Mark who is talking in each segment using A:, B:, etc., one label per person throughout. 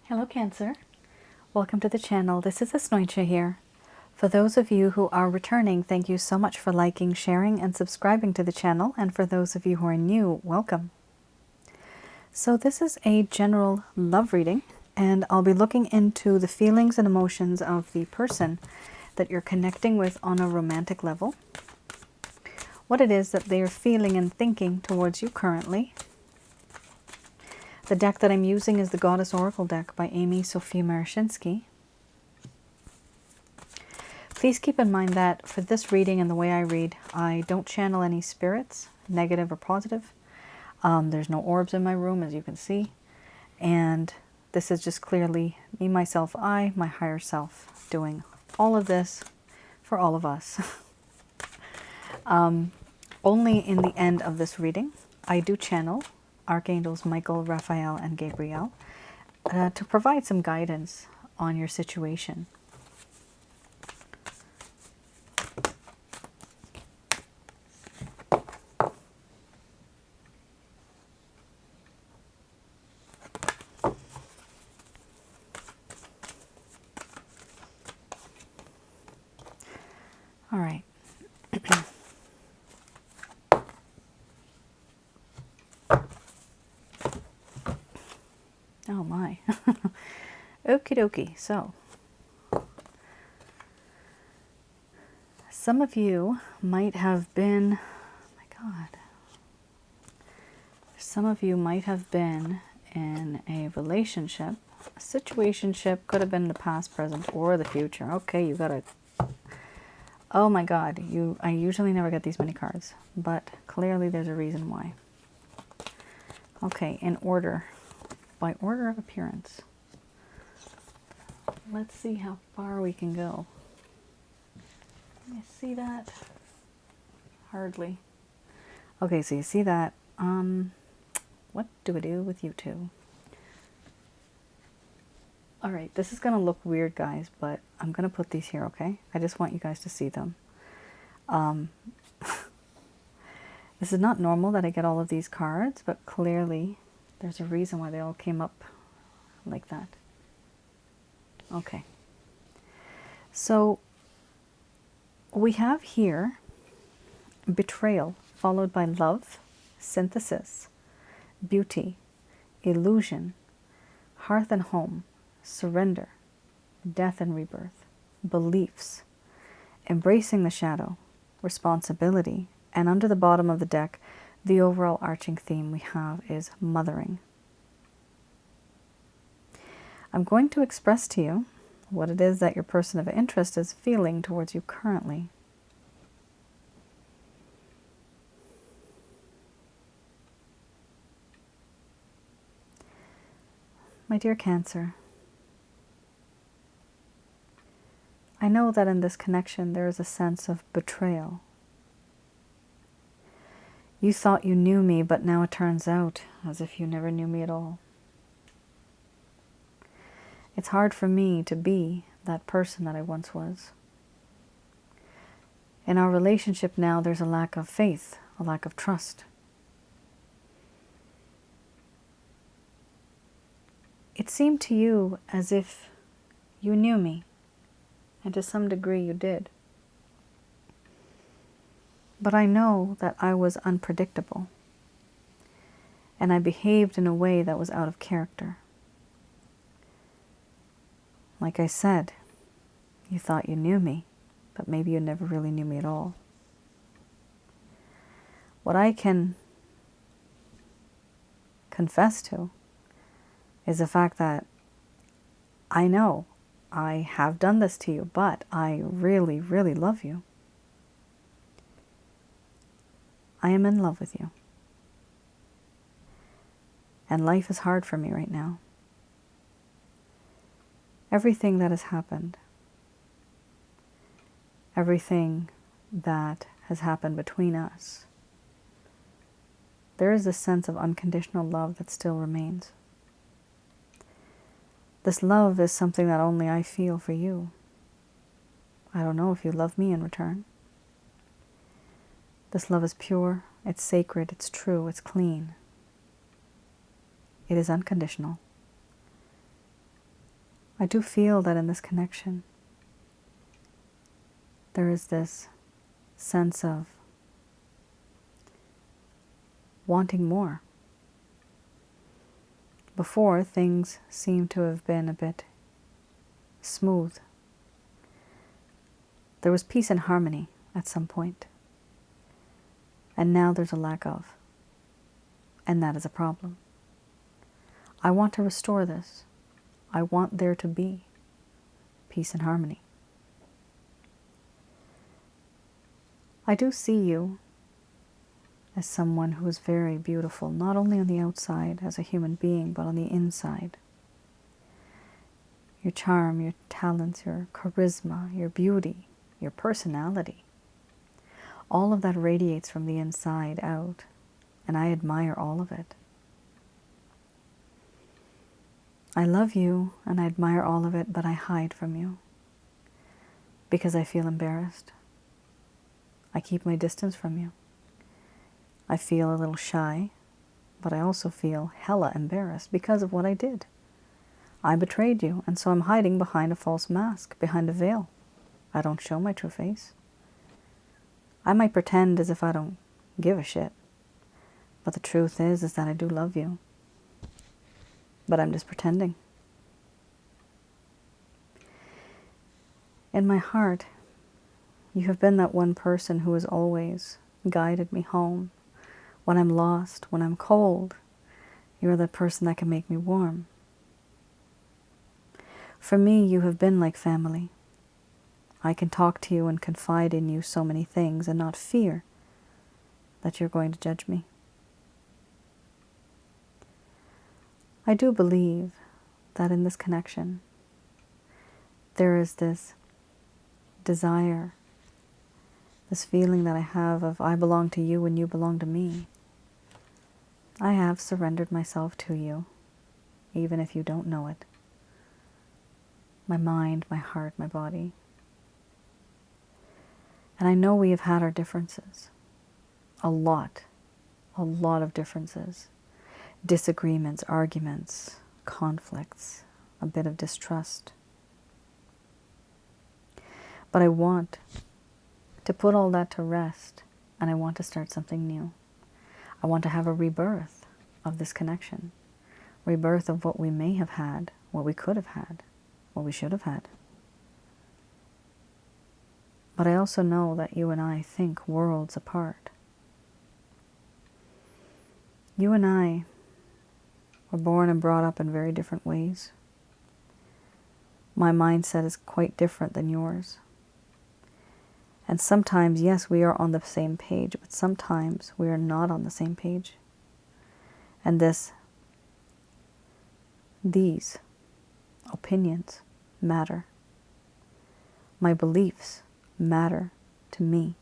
A: Hello Cancer, welcome to the channel. This is Asnointia here. For those of you who are returning, thank you so much for liking, sharing, and subscribing to the channel. And for those of you who are new, welcome. So this is a general love reading, and I'll be looking into the feelings and emotions of the person that you're connecting with on a romantic level, what it is that they're feeling and thinking towards you currently. The deck that I'm using is the Goddess Oracle deck by Amy Sophia Marashinsky. Please keep in mind that for this reading and the way I read, I don't channel any spirits, negative or positive. There's no orbs in my room, as you can see. And this is just clearly me, myself, I, my higher self, doing all of this for all of us. Only in the end of this reading, I do channel Archangels Michael, Raphael, and Gabriel to provide some guidance on your situation. All right. Oh my. Okie dokie. So, some of you might have been, oh my God. Some of you might have been in a relationship. A situationship could have been the past, present, or the future. Okay, you got it. Oh my God. I usually never get these many cards, but clearly there's a reason why. Okay, in order. By order of appearance. Let's see how far we can go. You see that? Hardly. Okay, so you see that. What do we do with you two? All right, this is going to look weird, guys, but I'm going to put these here, okay? I just want you guys to see them. This is not normal that I get all of these cards, but clearly there's a reason why they all came up like that. Okay. So we have here betrayal followed by love, synthesis, beauty, illusion, hearth and home, surrender, death and rebirth, beliefs, embracing the shadow, responsibility, and under the bottom of the deck, the overall arching theme we have is mothering. I'm going to express to you what it is that your person of interest is feeling towards you currently. My dear Cancer, I know that in this connection there is a sense of betrayal. You thought you knew me, but now it turns out as if you never knew me at all. It's hard for me to be that person that I once was. In our relationship now, there's a lack of faith, a lack of trust. It seemed to you as if you knew me, and to some degree you did. But I know that I was unpredictable, and I behaved in a way that was out of character. Like I said, you thought you knew me, but maybe you never really knew me at all. What I can confess to is the fact that I know I have done this to you, but I really, really love you. I am in love with you. And life is hard for me right now. Everything that has happened, everything that has happened between us, there is a sense of unconditional love that still remains. This love is something that only I feel for you. I don't know if you love me in return. This love is pure, it's sacred, it's true, it's clean. It is unconditional. I do feel that in this connection, there is this sense of wanting more. Before, things seem to have been a bit smooth. There was peace and harmony at some point. And now there's a lack of. And that is a problem. I want to restore this. I want there to be peace and harmony. I do see you as someone who is very beautiful, not only on the outside as a human being, but on the inside. Your charm, your talents, your charisma, your beauty, your personality, all of that radiates from the inside out, and I admire all of it. I love you and I admire all of it, but I hide from you because I feel embarrassed. I keep my distance from you. I feel a little shy, but I also feel hella embarrassed because of what I did. I betrayed you, and so I'm hiding behind a false mask, behind a veil. I don't show my true face. I might pretend as if I don't give a shit, but the truth is that I do love you. But I'm just pretending. In my heart, you have been that one person who has always guided me home. When I'm lost, when I'm cold, you're the person that can make me warm. For me, you have been like family. I can talk to you and confide in you so many things and not fear that you're going to judge me. I do believe that in this connection, there is this desire, this feeling that I have of I belong to you and you belong to me. I have surrendered myself to you, even if you don't know it. My mind, my heart, my body. And I know we have had our differences. A lot of differences. Disagreements, arguments, conflicts, a bit of distrust. But I want to put all that to rest, and I want to start something new. I want to have a rebirth of this connection. Rebirth of what we may have had, what we could have had, what we should have had. But I also know that you and I think worlds apart. You and I were born and brought up in very different ways. My mindset is quite different than yours. And sometimes, yes, we are on the same page, but sometimes we are not on the same page. And these opinions matter. My beliefs matter to me.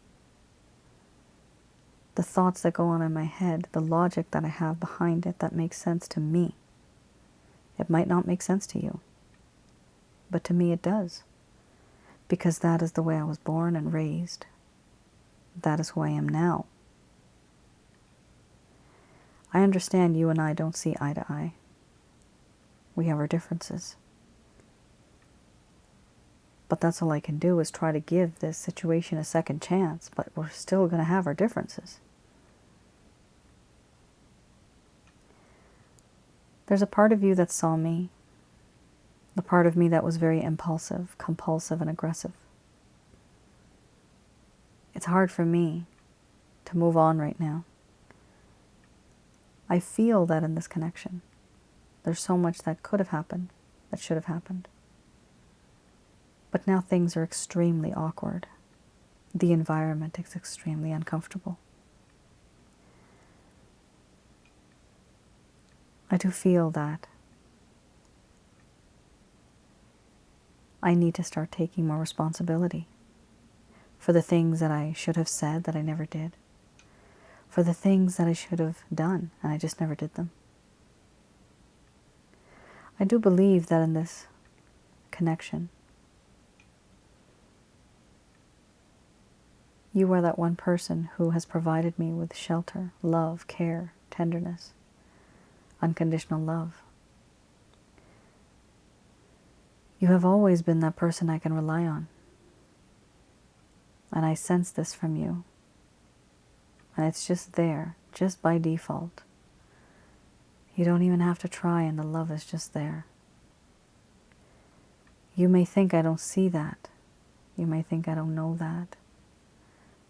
A: The thoughts that go on in my head, the logic that I have behind it that makes sense to me. It might not make sense to you, but to me it does. Because that is the way I was born and raised. That is who I am now. I understand you and I don't see eye to eye. We have our differences. But that's all I can do is try to give this situation a second chance, but we're still going to have our differences. There's a part of you that saw me, the part of me that was very impulsive, compulsive, and aggressive. It's hard for me to move on right now. I feel that in this connection, there's so much that could have happened, that should have happened. But now things are extremely awkward. The environment is extremely uncomfortable. I do feel that I need to start taking more responsibility for the things that I should have said that I never did, for the things that I should have done and I just never did them. I do believe that in this connection, you are that one person who has provided me with shelter, love, care, tenderness, unconditional love. You have always been that person I can rely on. And I sense this from you. And it's just there, just by default. You don't even have to try, and the love is just there. You may think I don't see that. You may think I don't know that.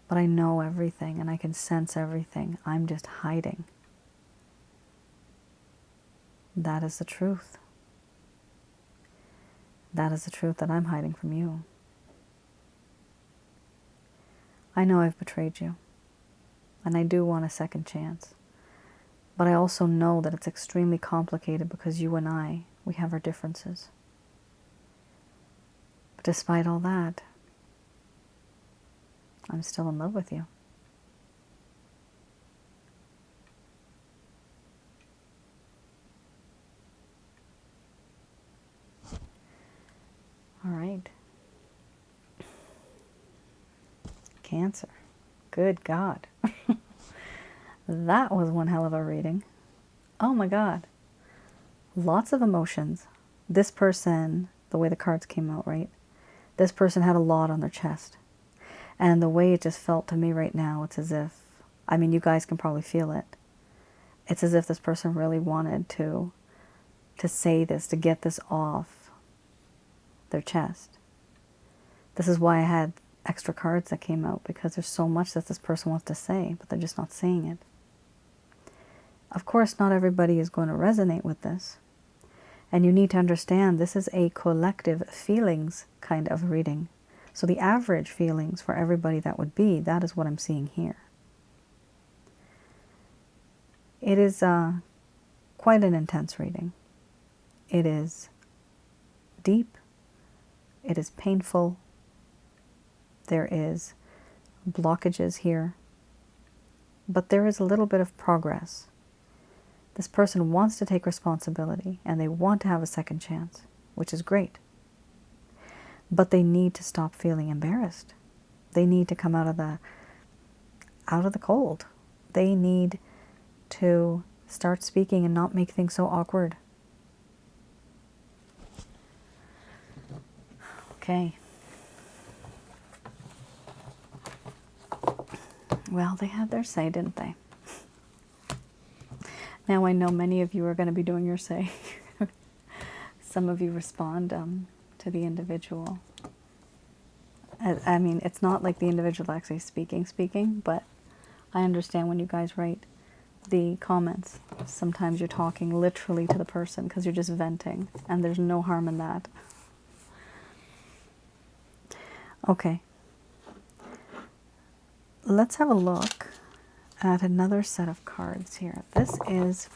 A: But I know everything, and I can sense everything. I'm just hiding. That is the truth. That is the truth that I'm hiding from you. I know I've betrayed you, and I do want a second chance. But I also know that it's extremely complicated because you and I, we have our differences. But despite all that, I'm still in love with you. All right. Cancer. Good God. That was one hell of a reading. Oh my God. Lots of emotions. This person, the way the cards came out, right? This person had a lot on their chest. And the way it just felt to me right now, it's as if, I mean, you guys can probably feel it. It's as if this person really wanted to say this, to get this off their chest. This is why I had extra cards that came out, because there's so much that this person wants to say, but they're just not saying it. Of course, not everybody is going to resonate with this. And you need to understand this is a collective feelings kind of reading. So the average feelings for everybody that would be, that is what I'm seeing here. It is quite an intense reading. It is deep. It is painful. There is blockages here. But there is a little bit of progress. This person wants to take responsibility and they want to have a second chance, which is great. But they need to stop feeling embarrassed. They need to come out of the cold. They need to start speaking and not make things so awkward. Okay. Well, they had their say, didn't they? Now I know many of you are going to be doing your say. Some of you respond to the individual. I mean, it's not like the individual actually speaking, but I understand when you guys write the comments. Sometimes you're talking literally to the person because you're just venting, and there's no harm in that. Okay. Let's have a look at another set of cards here. This is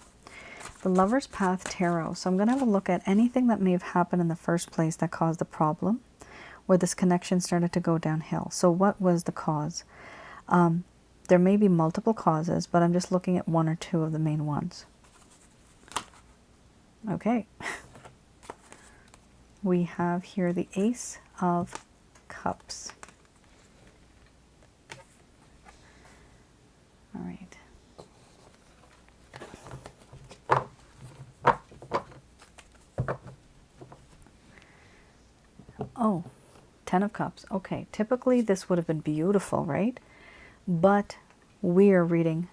A: the Lover's Path Tarot. So I'm going to have a look at anything that may have happened in the first place that caused the problem, where this connection started to go downhill. So what was the cause? There may be multiple causes, but I'm just looking at one or two of the main ones. Okay. We have here the Ace of Cups. All right. Oh, Ten of Cups. Okay, typically this would have been beautiful, right? But we are reading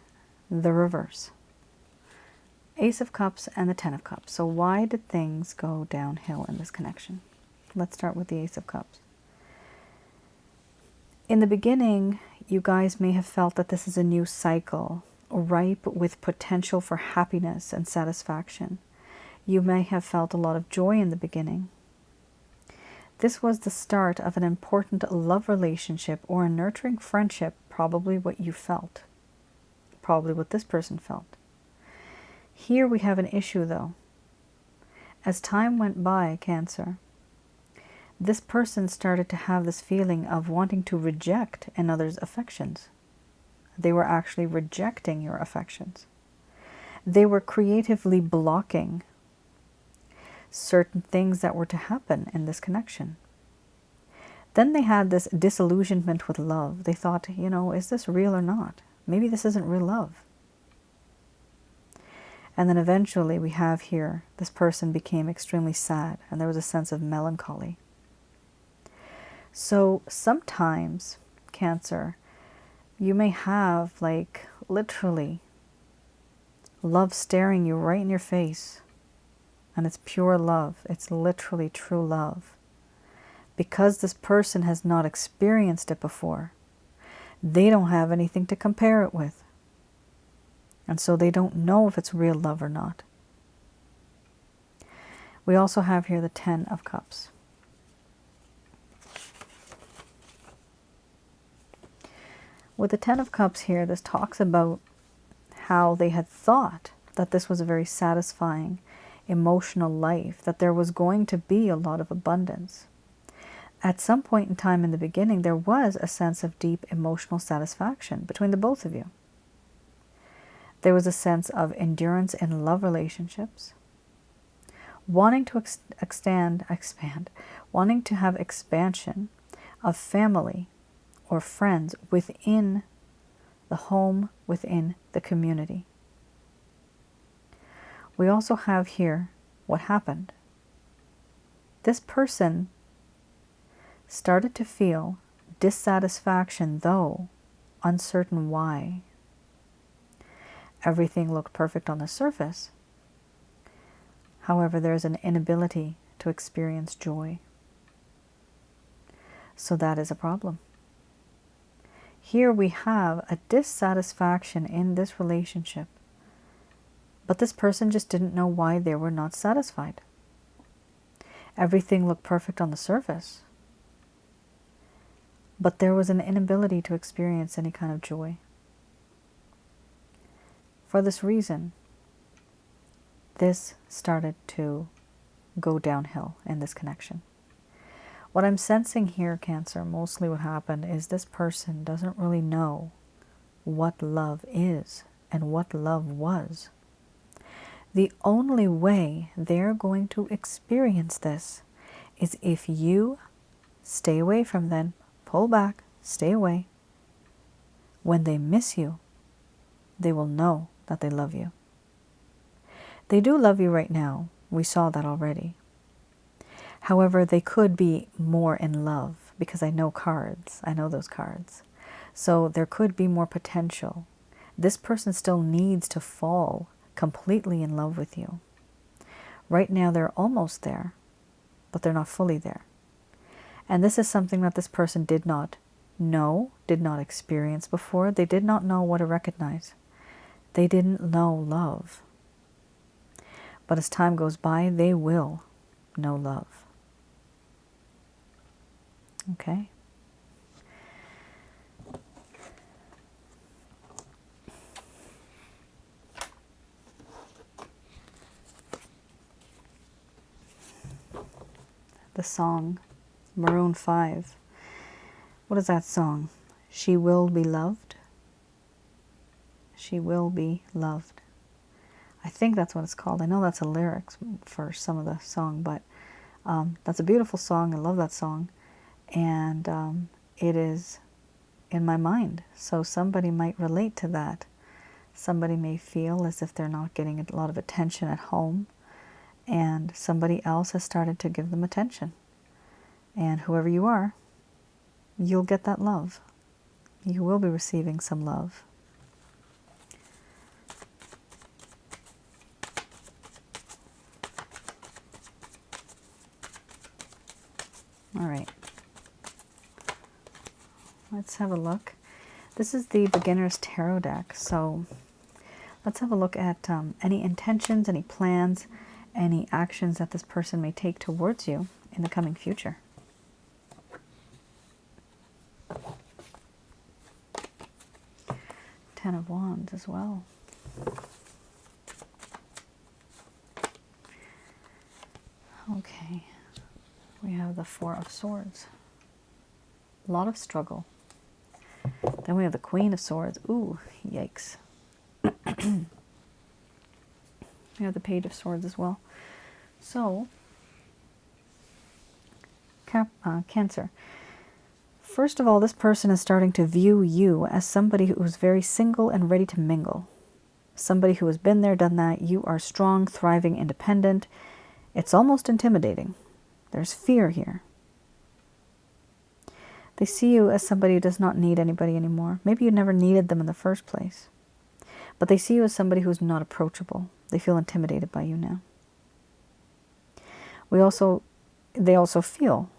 A: the reverse. Ace of Cups and the Ten of Cups. So why did things go downhill in this connection? Let's start with the Ace of Cups. In the beginning, you guys may have felt that this is a new cycle, ripe with potential for happiness and satisfaction. You may have felt a lot of joy in the beginning. This was the start of an important love relationship or a nurturing friendship, probably what you felt, probably what this person felt. Here we have an issue though. As time went by, Cancer, this person started to have this feeling of wanting to reject another's affections. They were actually rejecting your affections. They were creatively blocking certain things that were to happen in this connection. Then they had this disillusionment with love. They thought, you know, is this real or not? Maybe this isn't real love. And then eventually we have here, this person became extremely sad, and there was a sense of melancholy. So sometimes, Cancer, you may have like literally love staring you right in your face. And it's pure love. It's literally true love. Because this person has not experienced it before, they don't have anything to compare it with. And so they don't know if it's real love or not. We also have here the 10 of Cups. With the 10 of Cups here, this talks about how they had thought that this was a very satisfying emotional life, that there was going to be a lot of abundance. At some point in time in the beginning, there was a sense of deep emotional satisfaction between the both of you. There was a sense of endurance in love relationships, wanting to expand, wanting to have expansion of family or friends within the home, within the community. We also have here what happened. This person started to feel dissatisfaction, though uncertain why. Everything looked perfect on the surface. However, there's an inability to experience joy. So that is a problem. Here we have a dissatisfaction in this relationship, but this person just didn't know why they were not satisfied. Everything looked perfect on the surface, but there was an inability to experience any kind of joy. For this reason, this started to go downhill in this connection. What I'm sensing here, Cancer, mostly what happened is this person doesn't really know what love is and what love was. The only way they're going to experience this is if you stay away from them, pull back, stay away. When they miss you, they will know that they love you. They do love you right now. We saw that already. However, they could be more in love, because I know cards. I know those cards. So there could be more potential. This person still needs to fall completely in love with you. Right now, they're almost there, but they're not fully there. And this is something that this person did not know, did not experience before. They did not know what to recognize. They didn't know love. But as time goes by, they will know love. Okay? The song, Maroon 5. What is that song? She will be loved. She will be loved. I think that's what it's called. I know that's a lyrics for some of the song, but that's a beautiful song. I love that song. And it is in my mind. So somebody might relate to that. Somebody may feel as if they're not getting a lot of attention at home, and somebody else has started to give them attention. And whoever you are, you'll get that love. You will be receiving some love. All right. Let's have a look. This is the Beginner's Tarot deck. So let's have a look at any intentions, any plans, any actions that this person may take towards you in the coming future. Ten of Wands as well. Okay. We have the Four of Swords. A lot of struggle. Then we have the Queen of Swords. Ooh, yikes. We have the Page of Swords as well. So, Cancer. First of all, this person is starting to view you as somebody who's very single and ready to mingle. Somebody who has been there, done that. You are strong, thriving, independent. It's almost intimidating. There's fear here. They see you as somebody who does not need anybody anymore. Maybe you never needed them in the first place. But they see you as somebody who's not approachable. They feel intimidated by you now. They also feel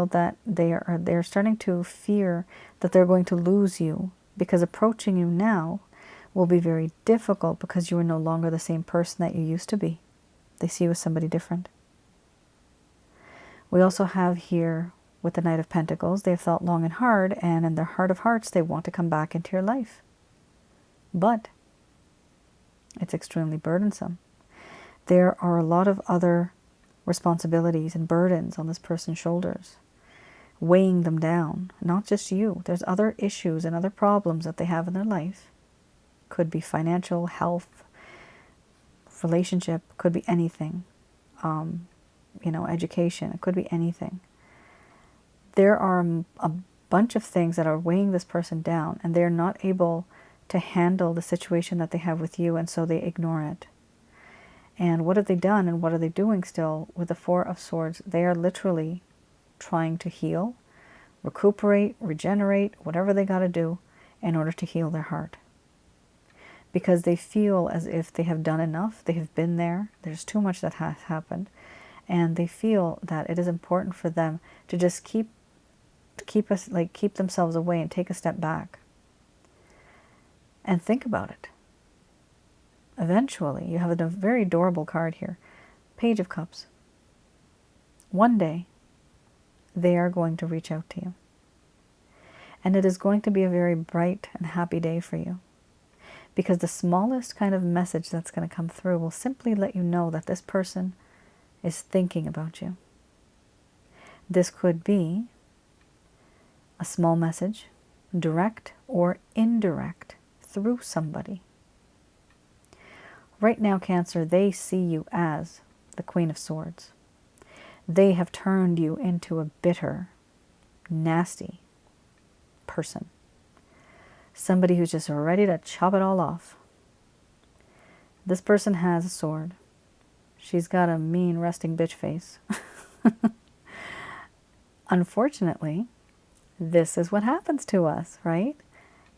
A: that they're starting to fear that they're going to lose you, because approaching you now will be very difficult because you are no longer the same person that you used to be. They see you as somebody different. We also have here with the Knight of Pentacles, they've thought long and hard, and in their heart of hearts, they want to come back into your life. But it's extremely burdensome. There are a lot of other responsibilities and burdens on this person's shoulders, weighing them down. Not just you. There's other issues and other problems that they have in their life. Could be financial, health, relationship, could be anything. Education, it could be anything. There are a bunch of things that are weighing this person down, and they're not able to handle the situation that they have with you, and so they ignore it. And what have they done, and what are they doing still with the Four of Swords? They are literally trying to heal, recuperate, regenerate, whatever they got to do in order to heal their heart. Because they feel as if they have done enough, they have been there, there's too much that has happened, and they feel that it is important for them to just keep themselves away and take a step back. And think about it. Eventually, you have a very adorable card here. Page of Cups. One day, they are going to reach out to you. And it is going to be a very bright and happy day for you. Because the smallest kind of message that's going to come through will simply let you know that this person is thinking about you. This could be a small message, direct or indirect, through somebody. Right now, Cancer, they see you as the Queen of Swords. They have turned you into a bitter, nasty person. Somebody who's just ready to chop it all off. This person has a sword. She's got a mean resting bitch face. Unfortunately, this is what happens to us, right?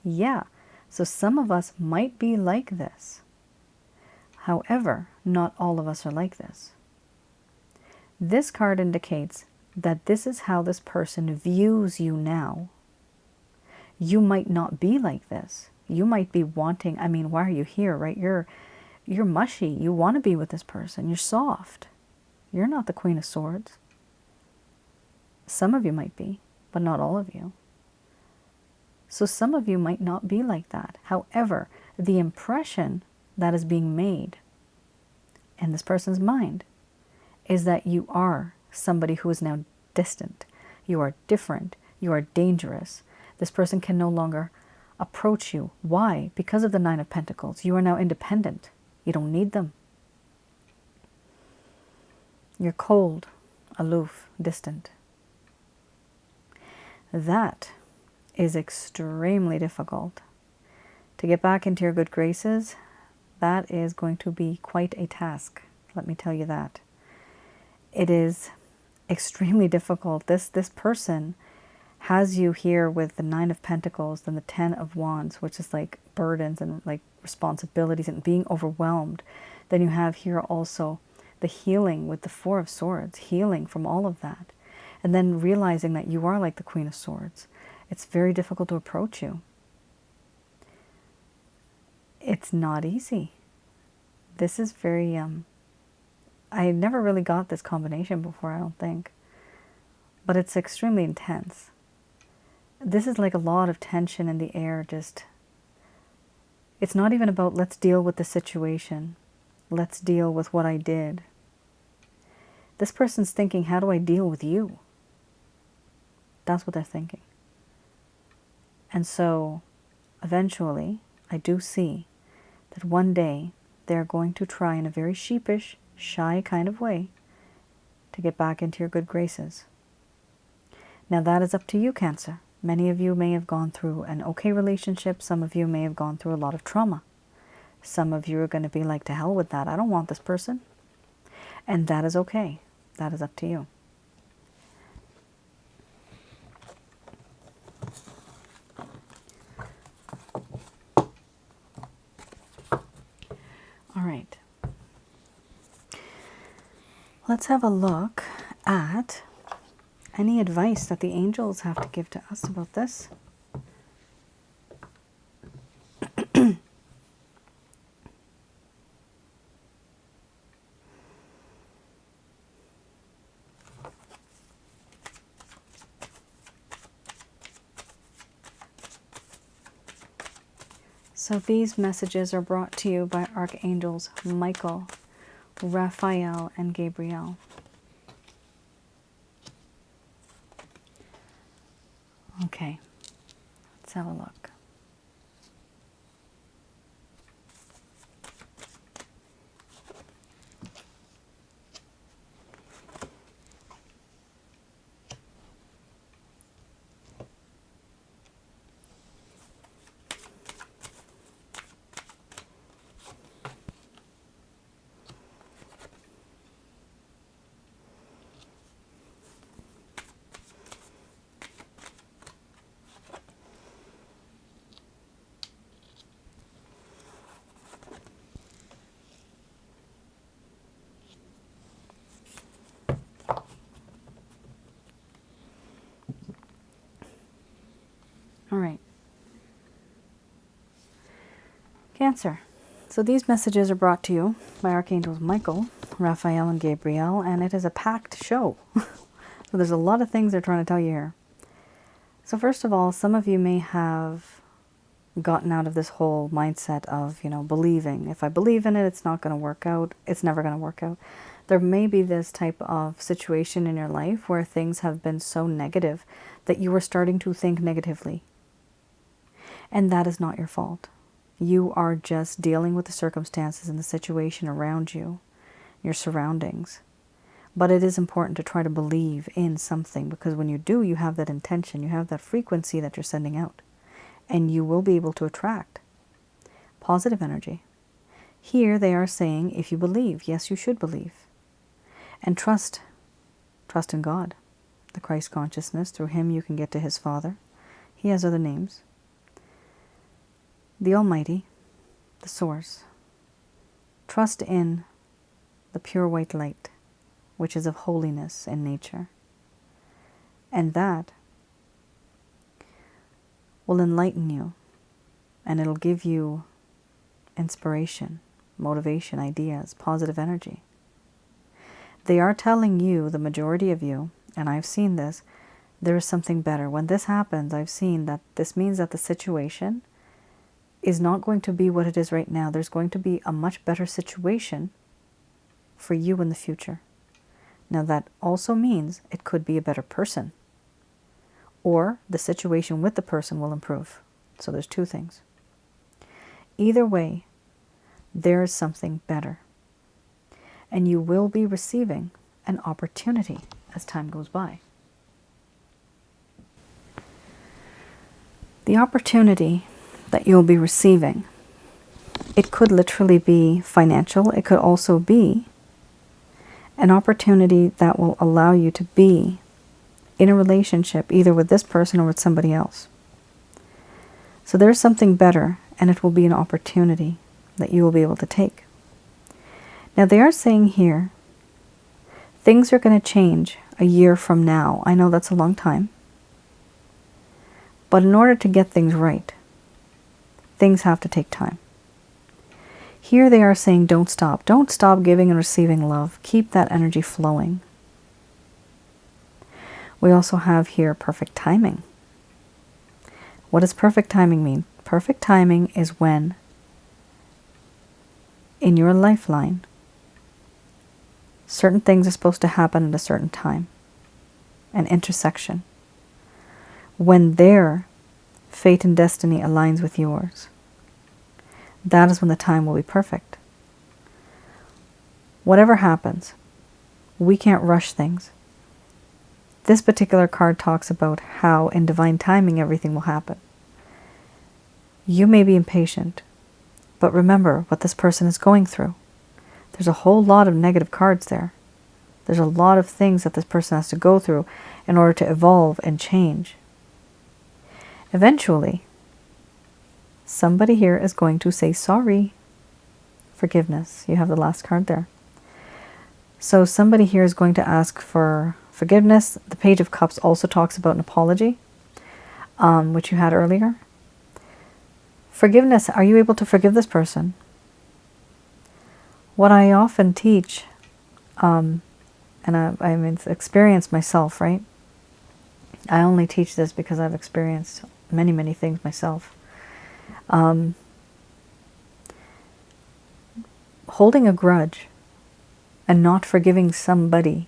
A: Yeah. So some of us might be like this. However, not all of us are like this. This card indicates that this is how this person views you now. You might not be like this. You might be wanting, why are you here, right? You're mushy. You want to be with this person. You're soft. You're not the Queen of Swords. Some of you might be, but not all of you. So some of you might not be like that. However, the impression that is being made in this person's mind is that you are somebody who is now distant. You are different. You are dangerous. This person can no longer approach you. Why? Because of the Nine of Pentacles. You are now independent. You don't need them. You're cold, aloof, distant. That is extremely difficult. To get back into your good graces, that is going to be quite a task. Let me tell you that. It is extremely difficult. This person has you here with the Nine of Pentacles and the Ten of Wands, which is like burdens and like responsibilities and being overwhelmed. Then you have here also the healing with the Four of Swords, healing from all of that. And then realizing that you are like the Queen of Swords. It's very difficult to approach you. It's not easy. This is very, I never really got this combination before, I don't think. But it's extremely intense. This is like a lot of tension in the air, just, it's not even about let's deal with the situation. Let's deal with what I did. This person's thinking, how do I deal with you? That's what they're thinking. And so, eventually, I do see that one day they're going to try in a very sheepish, shy kind of way to get back into your good graces. Now that is up to you, Cancer. Many of you may have gone through an okay relationship. Some of you may have gone through a lot of trauma. Some of you are going to be like, to hell with that. I don't want this person. And that is okay. That is up to you. All right. Let's have a look at any advice that the angels have to give to us about this. So these messages are brought to you by Archangels Michael, Raphael, and Gabriel. Okay, let's have a look. All right. Cancer. So these messages are brought to you by Archangels Michael, Raphael, and Gabriel, and it is a packed show. So there's a lot of things they're trying to tell you here. So first of all, some of you may have gotten out of this whole mindset of, believing. If I believe in it, it's not going to work out. It's never going to work out. There may be this type of situation in your life where things have been so negative that you are starting to think negatively. And that is not your fault. You are just dealing with the circumstances and the situation around you, your surroundings. But it is important to try to believe in something, because when you do, you have that intention, you have that frequency that you're sending out, and you will be able to attract positive energy. Here they are saying, if you believe, yes, you should believe. And trust in God, the Christ consciousness. Through Him you can get to His Father. He has other names. The Almighty, the Source. Trust in the pure white light, which is of holiness in nature. And that will enlighten you, and it'll give you inspiration, motivation, ideas, positive energy. They are telling you, the majority of you, and I've seen this, there is something better. When this happens, I've seen that this means that the situation is not going to be what it is right now. There's going to be a much better situation for you in the future. Now that also means it could be a better person, or the situation with the person will improve. So there's two things. Either way, there is something better. And you will be receiving an opportunity as time goes by. The opportunity that you'll be receiving, it could literally be financial. It could also be an opportunity that will allow you to be in a relationship, either with this person or with somebody else. So there's something better, and it will be an opportunity that you will be able to take. Now they are saying here, things are going to change a year from now. I know that's a long time. But in order to get things right, things have to take time. Here they are saying, don't stop. Don't stop giving and receiving love. Keep that energy flowing. We also have here perfect timing. What does perfect timing mean? Perfect timing is when, in your lifeline, certain things are supposed to happen at a certain time. An intersection. When their fate and destiny aligns with yours, that is when the time will be perfect. Whatever happens, we can't rush things. This particular card talks about how in divine timing everything will happen. You may be impatient. But remember what this person is going through. There's a whole lot of negative cards there. There's a lot of things that this person has to go through in order to evolve and change. Eventually, somebody here is going to say sorry. Forgiveness. You have the last card there. So somebody here is going to ask for forgiveness. The Page of Cups also talks about an apology, which you had earlier. Forgiveness. Are you able to forgive this person? What I often teach, and I mean, it's experience myself, right? I only teach this because I've experienced many, many things myself. Holding a grudge and not forgiving somebody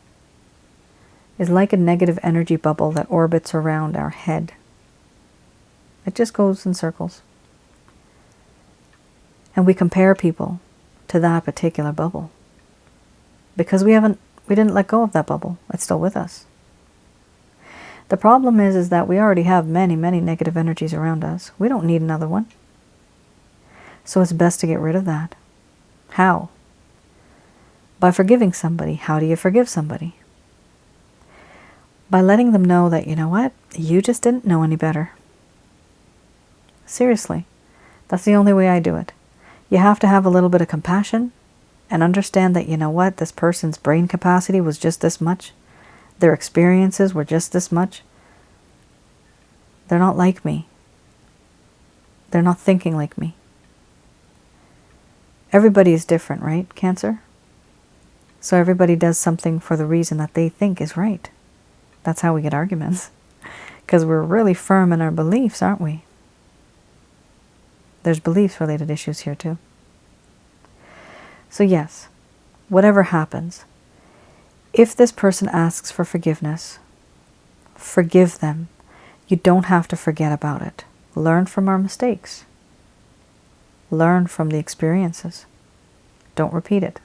A: is like a negative energy bubble that orbits around our head. It just goes in circles. And we compare people to that particular bubble because we didn't let go of that bubble. It's still with us. The problem is that we already have many, many negative energies around us. We don't need another one. So it's best to get rid of that. How? By forgiving somebody. How do you forgive somebody? By letting them know that, you know what? You just didn't know any better. Seriously. That's the only way I do it. You have to have a little bit of compassion and understand that, you know what? This person's brain capacity was just this much. Their experiences were just this much. They're not like me. They're not thinking like me. Everybody is different, right, Cancer? So everybody does something for the reason that they think is right. That's how we get arguments. Because we're really firm in our beliefs, aren't we? There's beliefs-related issues here too. So yes, whatever happens, if this person asks for forgiveness, forgive them. You don't have to forget about it. Learn from our mistakes. Learn from the experiences. Don't repeat it.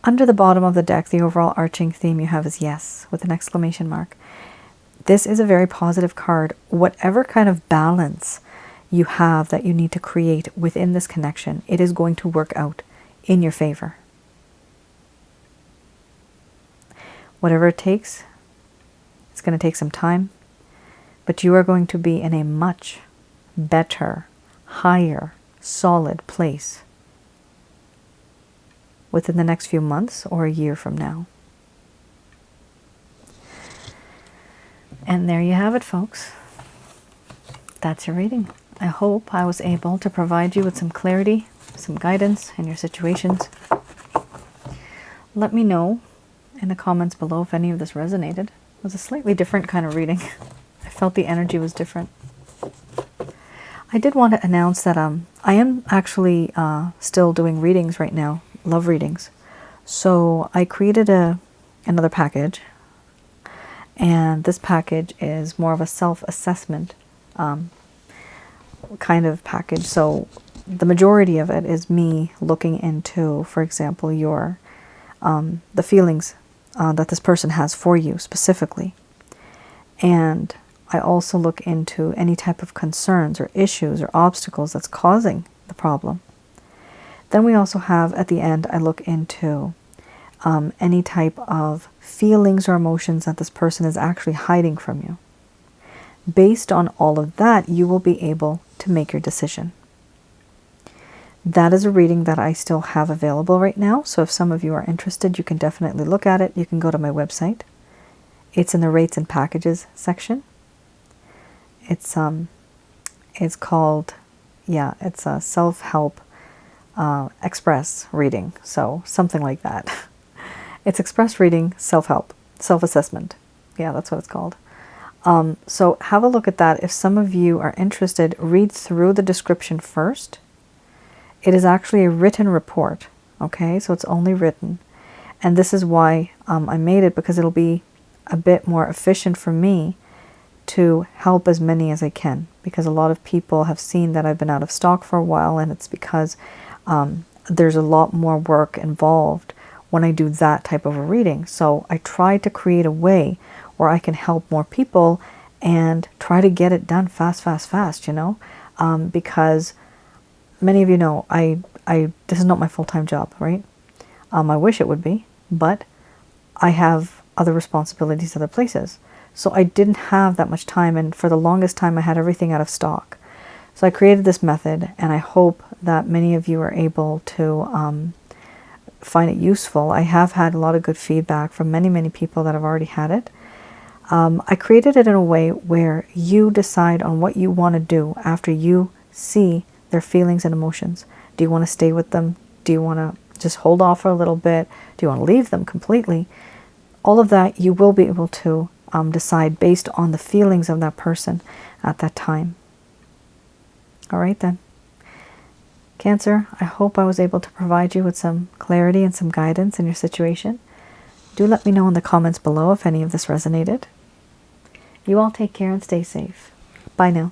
A: Under the bottom of the deck, the overall arching theme you have is yes, with an exclamation mark. This is a very positive card. Whatever kind of balance you have that you need to create within this connection, it is going to work out in your favor. Whatever it takes, it's going to take some time, but you are going to be in a much better, higher, solid place within the next few months or a year from now. And there you have it, folks. That's your reading. I hope I was able to provide you with some clarity, some guidance in your situations. Let me know in the comments below if any of this resonated. It was a slightly different kind of reading. I felt the energy was different. I did want to announce that I am actually still doing readings right now, love readings. So I created another package, and this package is more of a self-assessment kind of package. So the majority of it is me looking into, for example, your the feelings that this person has for you specifically. And I also look into any type of concerns or issues or obstacles that's causing the problem. Then we also have, at the end, I look into any type of feelings or emotions that this person is actually hiding from you. Based on all of that, you will be able to make your decision. That is a reading that I still have available right now. So if some of you are interested, you can definitely look at it. You can go to my website. It's in the rates and packages section. It's called, yeah, it's a self-help express reading. So something like that. It's express reading, self-help, self-assessment. Yeah, that's what it's called. So have a look at that. If some of you are interested, read through the description first. It is actually a written report, okay? So it's only written. And this is why I made it, because it'll be a bit more efficient for me to help as many as I can. Because a lot of people have seen that I've been out of stock for a while, and it's because there's a lot more work involved when I do that type of a reading. So I try to create a way where I can help more people and try to get it done fast, you know? Because many of you know, this is not my full-time job, right? I wish it would be, but I have other responsibilities other places. So I didn't have that much time, and for the longest time I had everything out of stock. So I created this method, and I hope that many of you are able to find it useful. I have had a lot of good feedback from many, many people that have already had it. I created it in a way where you decide on what you want to do after you see their feelings and emotions. Do you want to stay with them? Do you want to just hold off for a little bit? Do you want to leave them completely? All of that you will be able to decide based on the feelings of that person at that time. All right then. Cancer, I hope I was able to provide you with some clarity and some guidance in your situation. Do let me know in the comments below if any of this resonated. You all take care and stay safe. Bye now.